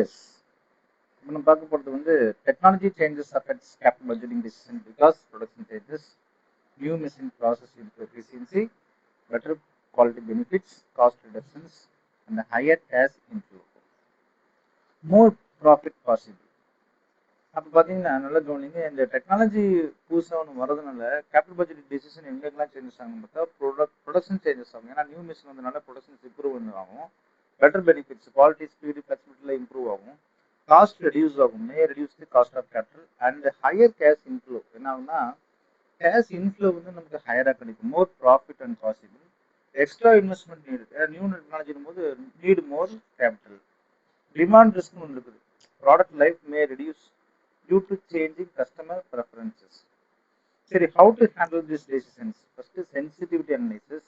S. நம்ம பார்க்க போகிறது வந்து technology changes affects capital budgeting decision because production changes, new machine process improve efficiency, better quality benefits, cost reductions, and a higher cash inflow. More profit possible. அப்போ பார்த்தீங்கன்னா நல்லா கவனிங்க, இந்த technology புதுசாக ஒன்று வரதுனால கேபிட்டல் பட்ஜெட் டிசிஷன் எங்கெல்லாம் changes ஆகும் பார்த்தா ப்ரொடக்ஷன் சேஞ்சஸ் ஆகும். ஏன்னா நியூ மிஷின் வந்தனால ப்ரொடக்ஷன்ஸ் இம்ப்ரூவ் ஆகும். பெட்டர் பெனிஃபிட்ஸ், குவாலிட்டி, ஸ்பீடு, ஃபிளெக்சிபிலிட்டியில் இம்ப்ரூவ் ஆகும். காஸ்ட் ரெடியூஸ் ஆகும், may reduce the cost of capital and higher cash inflow. என்ன ஆகுனா கேஷ் இன்ஃப்ளோ வந்து நமக்கு ஹையராக கிடைக்கும். More profit and possible. Extra investment need, new டெக்னாலஜின் போது need more capital. Demand risk ஒன்று இருக்குது. Product life may reduce due to changing customer preferences. சரி, how to handle this decisions? First sensitivity analysis,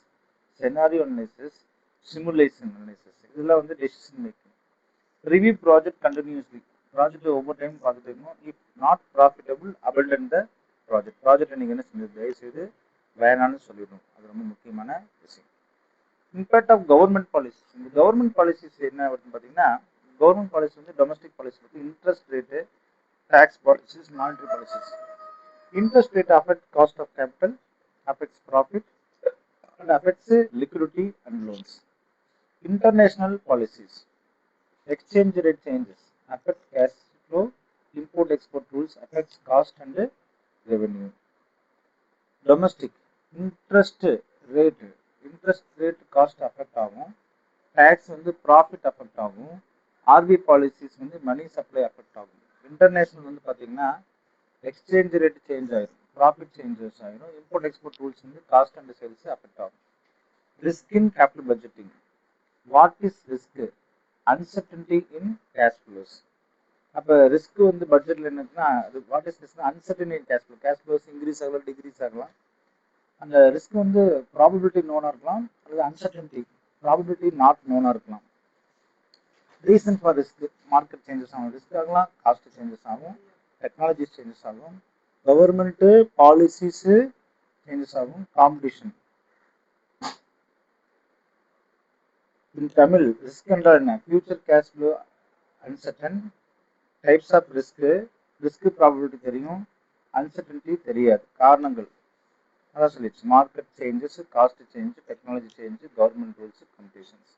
scenario analysis, simulation analysis, இதெல்லாம் வந்து decision making. Review project continuously, project ஒவ்வொரு time பார்த்துட்டு இருக்கணும். If not profitable abandon the project நீங்கள் என்ன செஞ்சது தயவுசெய்து வேணான்னு சொல்லிடணும். அது ரொம்ப முக்கியமான விஷயம். Impact of government policies. இந்த கவர்மெண்ட் பாலிசிஸ் என்ன அப்படின்னு பார்த்தீங்கன்னா, கவர்மெண்ட் பாலிசி வந்து டொமஸ்டிக் பாலிசி வந்து interest rate, tax policies, monetary policies. Interest rate affect cost of capital, affects profit and affects liquidity and loans. International policies, exchange rate changes affect cash flow, import export rules affects cost and revenue. Domestic interest rate cost affect ஆகும், tax வந்து profit affect ஆகும், RB policies வந்து money supply affect ஆகும். International வந்து பார்த்தீங்கன்னா exchange rate change ஆயிடும், profit changes ஆயிடும், import export rules வந்து காஸ்ட் அண்ட் சேல்ஸ் அஃபெக்ட் ஆகும். Risk in capital budgeting. What is risk? Uncertainty in cash flows. அப்போ ரிஸ்க் வந்து பட்ஜெட்டில் என்னன்னா, what is risk? Uncertainty in cash flow. Cash flows increase ஆகலாம், decrease ஆகலாம். அந்த ரிஸ்க் வந்து ப்ராபபிலிட்டி நோனாக இருக்கலாம், அல்லது அன்சர்டன்டி ப்ராபபிலிட்டி நாட் நோனாக இருக்கலாம். Reason for risk, market changes ஆகும், ரிஸ்க் ஆகலாம், காஸ்ட் சேஞ்சஸ் ஆகும், டெக்னாலஜி சேஞ்சஸ் ஆகும், கவர்மெண்ட்டு பாலிசிஸு சேஞ்சஸ் ஆகும், காம்படிஷன். In Tamil, risk என்றால் என்ன? Future cash flow uncertain, types of risk, risk probability தெரியும், uncertainty தெரியாது. காரணங்கள் அதான் சொல்லிடுச்சு, market changes, cost change, technology change, government rules, competitions.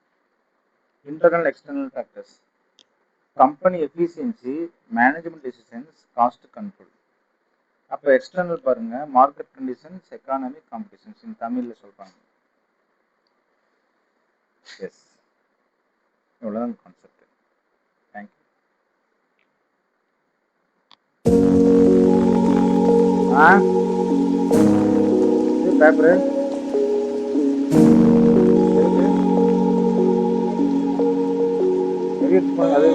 Internal external factors, company efficiency, management decisions, cost control. அப்போ external பாருங்க, market conditions, economy, competitions. In தமிழில் சொல்கிறாங்க. S, இவ்வளோதான் கான்செப்ட். தேங்க்யூ. இது பேப்பரு அதே